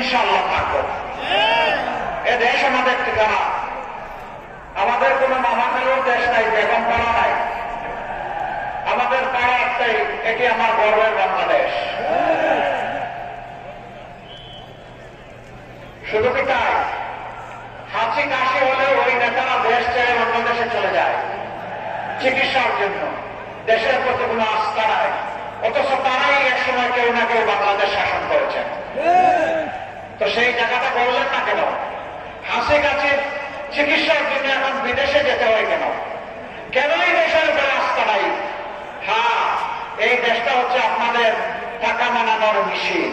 ইনশাআল্লাহ থাকবো। এ দেশ আমাদের ঠিকানা, আমাদের কোনো মামাখালোর দেশ নাই, বেগম পাড়া নাই, আমাদের পাড়া একটাই, এটি আমার গর্বের বাংলাদেশ। শুধু কি তাই, হাঁচি কাশি হলে ওই নেতারা দেশ ছেড়ে অন্য দেশে চলে যায় চিকিৎসার জন্য, দেশের প্রতি কোনো আস্থা নাই, অথচ তারাই এক সময় কেউ না কেউ বাংলাদেশ শাসন করেছেন। তো সেই জায়গাটা বললেন না কেন? হাসি কাশির চিকিৎসার জন্য এখন বিদেশে যেতে হয় কেন? কেনই দেশের উপরে আস্থা নাই? হ্যাঁ, এই দেশটা হচ্ছে আপনাদের টাকা মানানোর মেশিন।